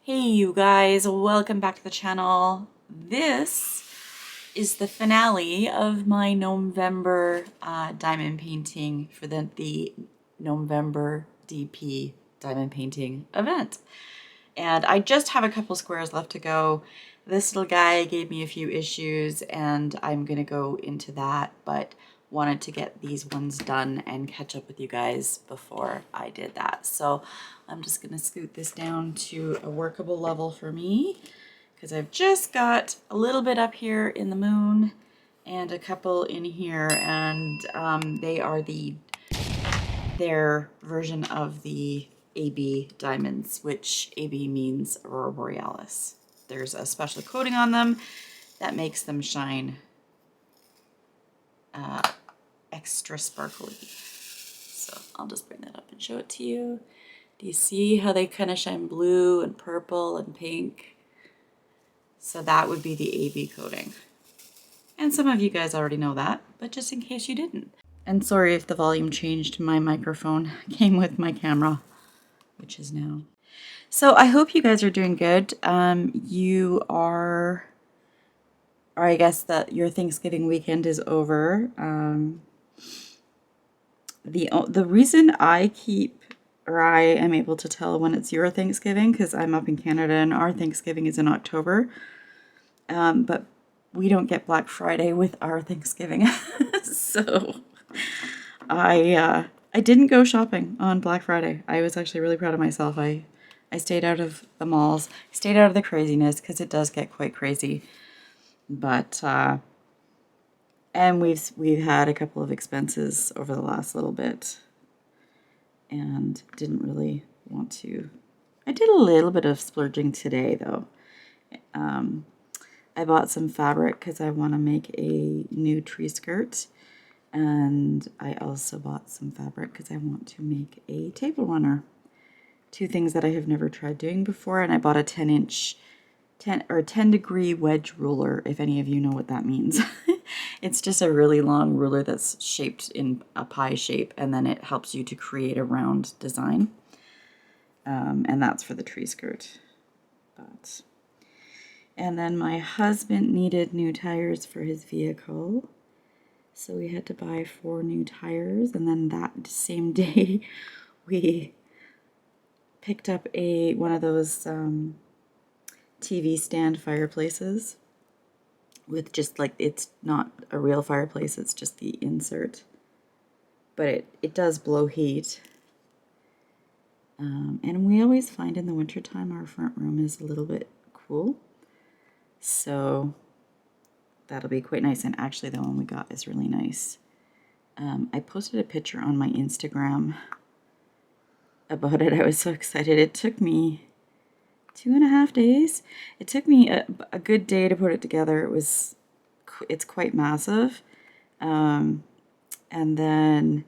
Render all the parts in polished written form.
Hey you guys, welcome back to the channel. This is the finale of my November diamond painting for the November DP diamond painting event. And I just have a couple squares left to go. This little guy gave me a few issues and I'm gonna go into that, but wanted to get these ones done and catch up with you guys before I did that. So I'm just gonna scoot this down to a workable level for me because I've just got a little bit up here in the moon and a couple in here, and they are their version of the ABBEY diamonds, which ABBEY means Aurora Borealis. There's a special coating on them that makes them shine extra sparkly. So I'll just bring that up and show it to you. Do you see how they kind of shine blue and purple and pink? So that would be the ABBEY coating. And some of you guys already know that, but just in case you didn't. And sorry if the volume changed. My microphone came with my camera, which is now. So I hope you guys are doing good. You are, or I guess that your Thanksgiving weekend is over. The reason I am able to tell when it's your Thanksgiving, because I'm up in Canada and our Thanksgiving is in October, but we don't get Black Friday with our Thanksgiving. So I didn't go shopping on Black Friday. I was actually really proud of myself. I stayed out of the malls, stayed out of the craziness because it does get quite crazy. But and we've had a couple of expenses over the last little bit, and didn't really want to. I did a little bit of splurging today though. I bought some fabric because I want to make a new tree skirt. And I also bought some fabric because I want to make a table runner. Two things that I have never tried doing before. And I bought a 10 degree wedge ruler, if any of you know what that means. It's just a really long ruler that's shaped in a pie shape, and then it helps you to create a round design. And that's for the tree skirt. And then my husband needed new tires for his vehicle. So we had to buy 4 new tires, and then that same day we picked up one of those TV stand fireplaces with just like, it's not a real fireplace, it's just the insert, but it does blow heat. And we always find in the wintertime our front room is a little bit cool, so that'll be quite nice. And actually the one we got is really nice. I posted a picture on my Instagram about it. I was so excited. It took me 2.5 days. It took me a good day to put it together. It's quite massive. And then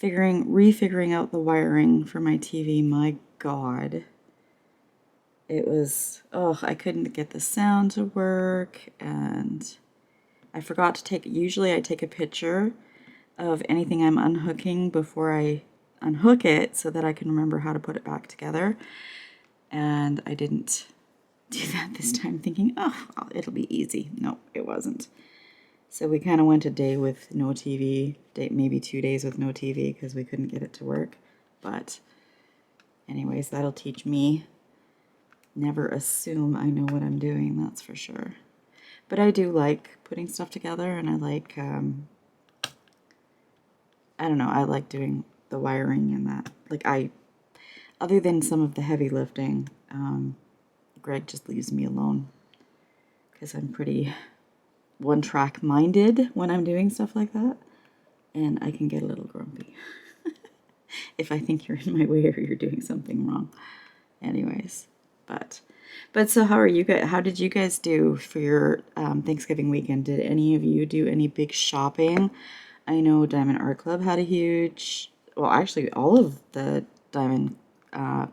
refiguring out the wiring for my TV, my God. It was, I couldn't get the sound to work, and I forgot to usually I take a picture of anything I'm unhooking before I unhook it so that I can remember how to put it back together. And I didn't do that this time, thinking, it'll be easy. No, it wasn't. So we kind of went a day with no TV, maybe 2 days with no TV because we couldn't get it to work. But anyways, that'll teach me. Never assume I know what I'm doing, that's for sure. But I do like putting stuff together, and I like, I don't know, I like doing the wiring and that. Like other than some of the heavy lifting, Greg just leaves me alone because I'm pretty one-track minded when I'm doing stuff like that, and I can get a little grumpy if I think you're in my way or you're doing something wrong. Anyways, but so how are you guys? How did you guys do for your Thanksgiving weekend? Did any of you do any big shopping? I know Diamond Art Club had a huge, well, actually all of the Diamond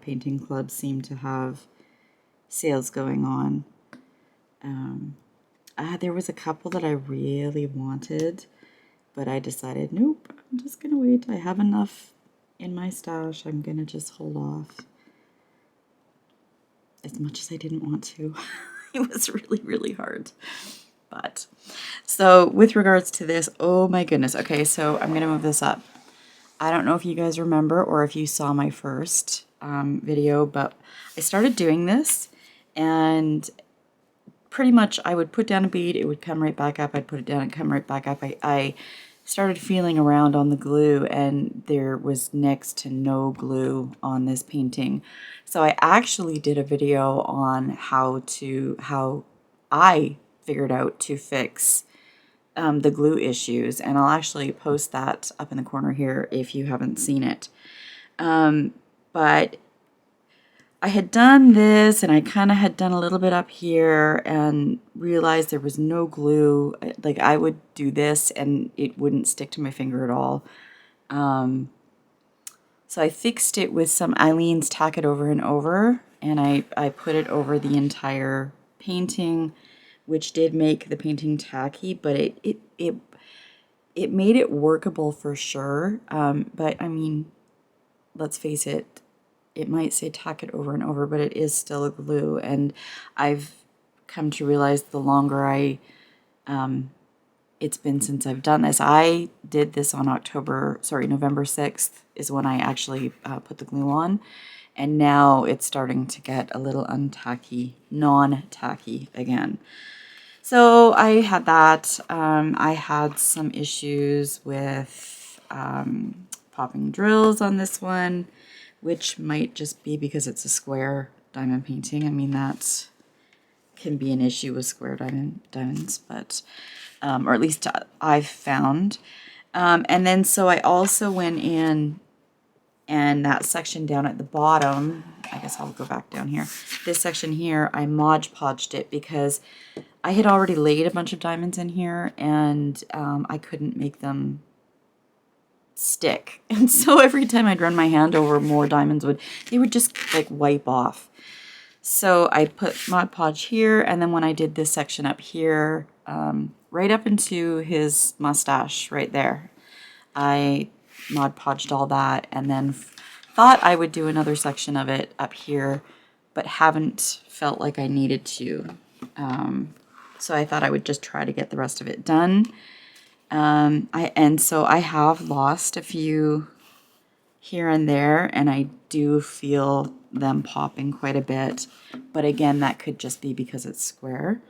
painting clubs seem to have sales going on. There was a couple that I really wanted, but I decided, nope, I'm just gonna wait. I have enough in my stash. I'm gonna just hold off. as much as I didn't want to. It was really, really hard. But so with regards to this, oh my goodness. Okay, so I'm gonna move this up. I don't know if you guys remember or if you saw my first video, but I started doing this, and pretty much I would put down a bead, it would come right back up, I'd put it down and come right back up. I started feeling around on the glue, and there was next to no glue on this painting. So I actually did a video on how I figured out to fix the glue issues, and I'll actually post that up in the corner here if you haven't seen it. But I had done this, and I kind of had done a little bit up here and realized there was no glue. Like, I would do this and it wouldn't stick to my finger at all. So I fixed it with some Eileen's Tack It Over and Over, and I put it over the entire painting, which did make the painting tacky, but it made it workable for sure. But I mean, let's face it, it might say tack it over and over, but it is still a glue. And I've come to realize the longer it's been since I've done this. I did this on November 6th is when I actually put the glue on. And now it's starting to get a little non-tacky again. So I had that. I had some issues with popping drills on this one, which might just be because it's a square diamond painting. I mean, that can be an issue with square diamonds, but, or at least I've found. And then so I also went in, and that section down at the bottom, I guess I'll go back down here. This section here, I Mod Podged it because I had already laid a bunch of diamonds in here, and I couldn't make them stick. And so every time I'd run my hand over, more diamonds they would just like wipe off. So I put Mod Podge here, and then when I did this section up here, right up into his mustache right there, I Mod Podged all that, and then thought I would do another section of it up here, but haven't felt like I needed to. So I thought I would just try to get the rest of it done. So I have lost a few here and there, and I do feel them popping quite a bit. But again, that could just be because it's square.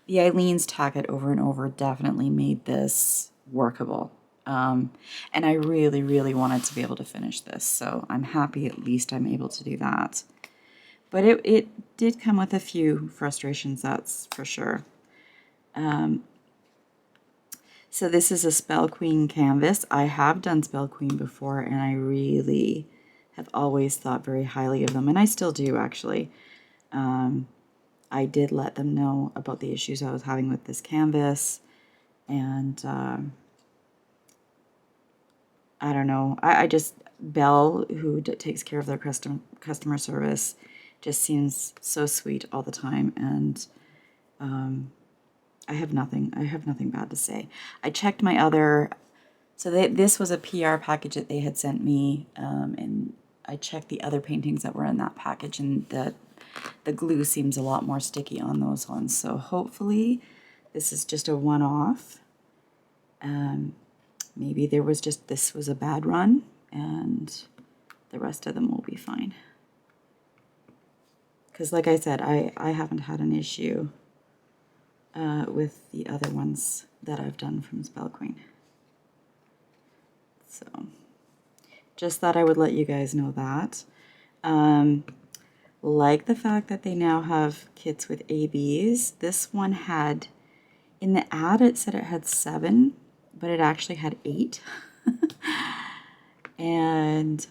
The Eileen's Tack It Over and Over definitely made this workable. And I really, really wanted to be able to finish this. So I'm happy at least I'm able to do that. But it did come with a few frustrations, that's for sure. So this is a Spellqueen canvas. I have done Spellqueen before, and I really have always thought very highly of them, and I still do, actually. I did let them know about the issues I was having with this canvas, and I don't know. I just, Belle, who takes care of their customer service, just seems so sweet all the time, and I have nothing bad to say. I checked my other, so this was a PR package that they had sent me, and I checked the other paintings that were in that package, and the glue seems a lot more sticky on those ones. So hopefully this is just a one-off. Maybe this was a bad run, and the rest of them will be fine. Because like I said, I haven't had an issue with the other ones that I've done from Spellqueen. So just thought I would let you guys know that. Like the fact that they now have kits with ABBEYs. This one had, in the ad it said it had 7, but it actually had 8. And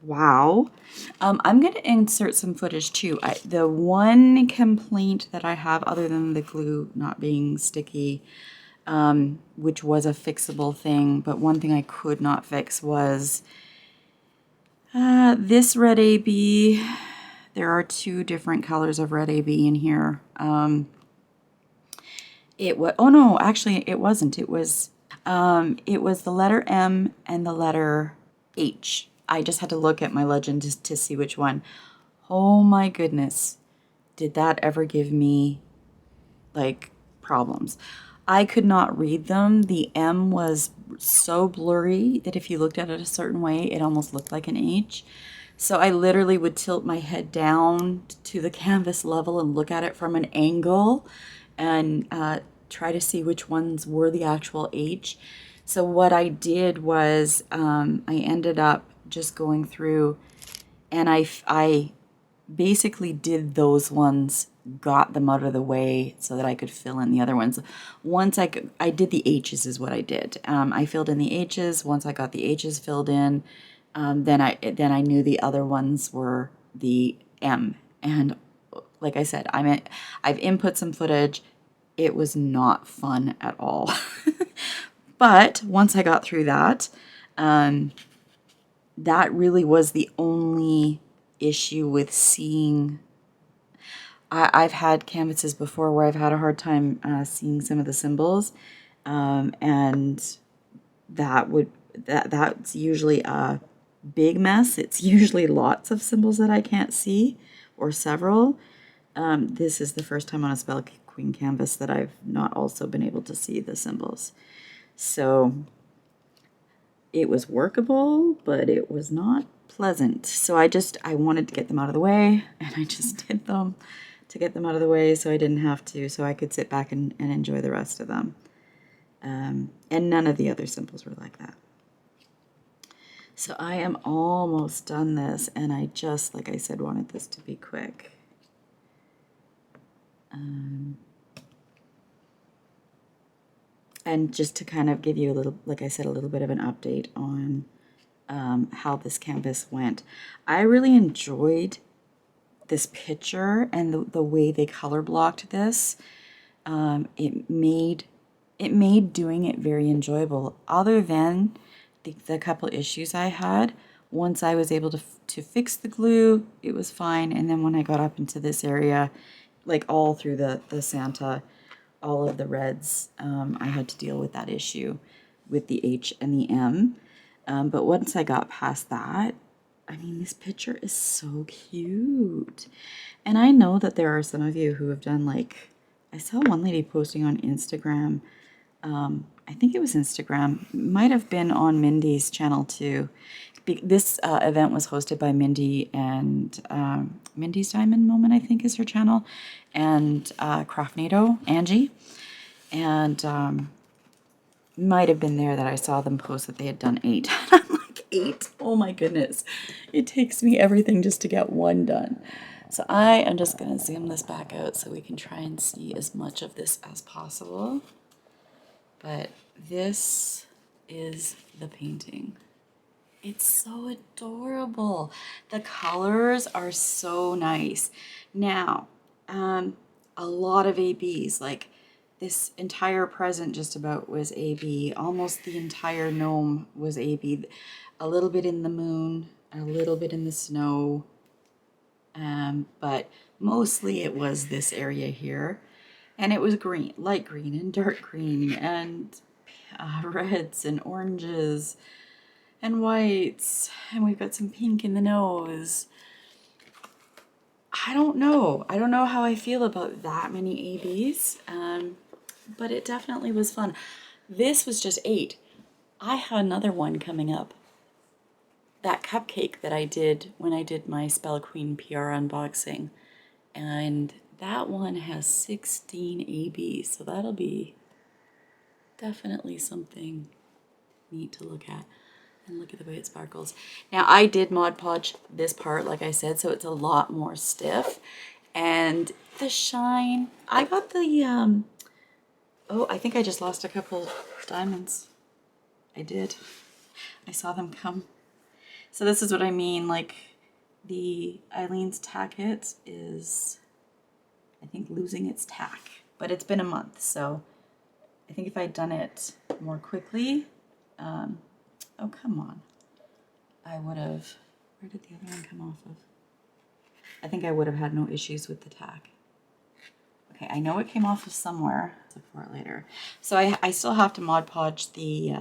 wow. I'm going to insert some footage too. The one complaint that I have, other than the glue not being sticky, which was a fixable thing, but one thing I could not fix was this red ABBEY. There are 2 different colors of red ABBEY in here. Oh no, actually it wasn't. It was the letter M and the letter H. I just had to look at my legend to see which one. Oh my goodness. Did that ever give me like problems? I could not read them. The M was so blurry that if you looked at it a certain way, it almost looked like an H. So I literally would tilt my head down to the canvas level and look at it from an angle and try to see which ones were the actual H. So what I did was I ended up just going through and I basically did those ones, got them out of the way so that I could fill in the other ones. Once I did the H's is what I did. I filled in the H's. Once I got the H's filled in, then I knew the other ones were the M. And like I said, I've input some footage. It was not fun at all. But once I got through that, that really was the only issue with seeing. I've had canvases before where I've had a hard time seeing some of the symbols, and that's usually a big mess. It's usually lots of symbols that I can't see, or several. This is the first time on a Spell Queen canvas that I've not also been able to see the symbols. So it was workable, but it was not pleasant. So I wanted to get them out of the way, and I just did them to get them out of the way so I didn't have to, so I could sit back and enjoy the rest of them. And none of the other symbols were like that. So I am almost done this, and I just, like I said, wanted this to be quick. And just to kind of give you a little, like I said, a little bit of an update on how this canvas went. I really enjoyed this picture and the way they color blocked this. It made doing it very enjoyable. Other than the couple issues I had, once I was able to fix the glue, it was fine. And then when I got up into this area, like all through the Santa, all of the reds, I had to deal with that issue with the H and the M. But once I got past that, I mean, this picture is so cute. And I know that there are some of you who have done, like, I saw one lady posting on Instagram. I think it was Instagram. Might have been on Mindy's channel too. This event was hosted by Mindy and Mindy's Diamond Moment, I think is her channel, and Craftnado, Angie. And might have been there that I saw them post that they had done 8. I'm like, 8? Oh my goodness. It takes me everything just to get one done. So I am just going to zoom this back out so we can try and see as much of this as possible. But this is the painting. It's so adorable. The colors are so nice. Now, a lot of ABs, like this entire present just about was AB. Almost the entire gnome was AB. A little bit in the moon, a little bit in the snow, but mostly it was this area here. And it was green, light green and dark green and reds and oranges and whites, and we've got some pink in the nose. I don't know how I feel about that many ABs, but it definitely was fun. This was just 8. I have another one coming up. That cupcake that I did when I did my Spell Queen PR unboxing, and that one has 16 ABs, so that'll be definitely something neat to look at. And look at the way it sparkles. Now, I did Mod Podge this part, like I said, so it's a lot more stiff. And the shine, I got the, oh, I think I just lost a couple diamonds. I did. I saw them come. So this is what I mean, like, the Eileen's Tacket is, I think, losing its tack. But it's been a month, so I think if I'd done it more quickly, oh, come on. I would have, where did the other one come off of? I think I would have had no issues with the tack. Okay, I know it came off of somewhere. I'll look for it later. So I still have to Mod Podge the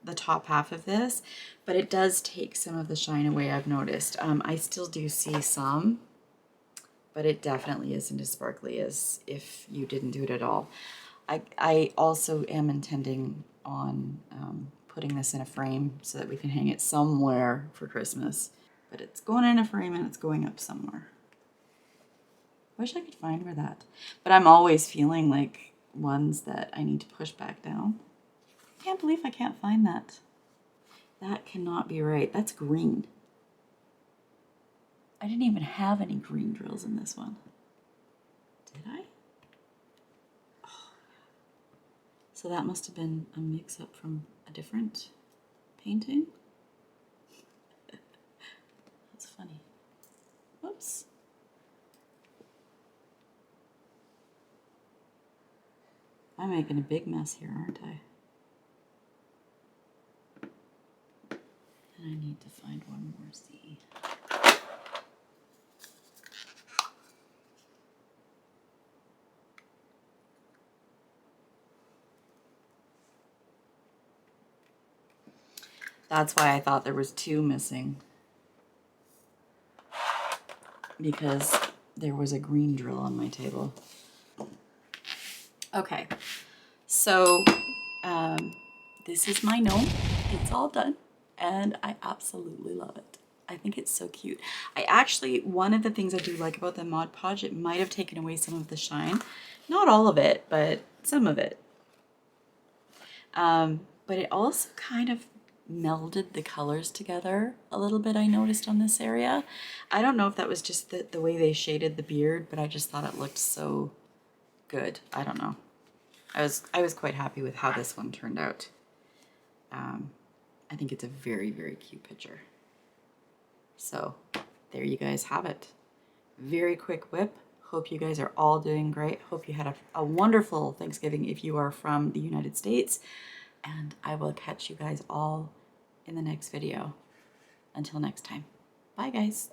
the top half of this, but it does take some of the shine away, I've noticed. I still do see some, but it definitely isn't as sparkly as if you didn't do it at all. I also am intending on putting this in a frame so that we can hang it somewhere for Christmas. But it's going in a frame and it's going up somewhere. Wish I could find where that. But I'm always feeling like ones that I need to push back down. I can't believe I can't find that. That cannot be right. That's green. I didn't even have any green drills in this one. Did I? Oh. So that must have been a mix-up from a different painting. That's funny. Whoops. I'm making a big mess here, aren't I? And I need to find one more Z. That's why I thought there was 2 missing. Because there was a green drill on my table. Okay, so this is my gnome. It's all done, and I absolutely love it. I think it's so cute. One of the things I do like about the Mod Podge, it might have taken away some of the shine. Not all of it, but some of it. But it also kind of melded the colors together a little bit, I noticed on this area. I don't know if that was just the way they shaded the beard, but I just thought it looked so good. I don't know. I was quite happy with how this one turned out. I think it's a very, very cute picture. So there you guys have it. Very quick whip. Hope you guys are all doing great. Hope you had a wonderful Thanksgiving if you are from the United States. And I will catch you guys all in the next video. Until next time. Bye, guys.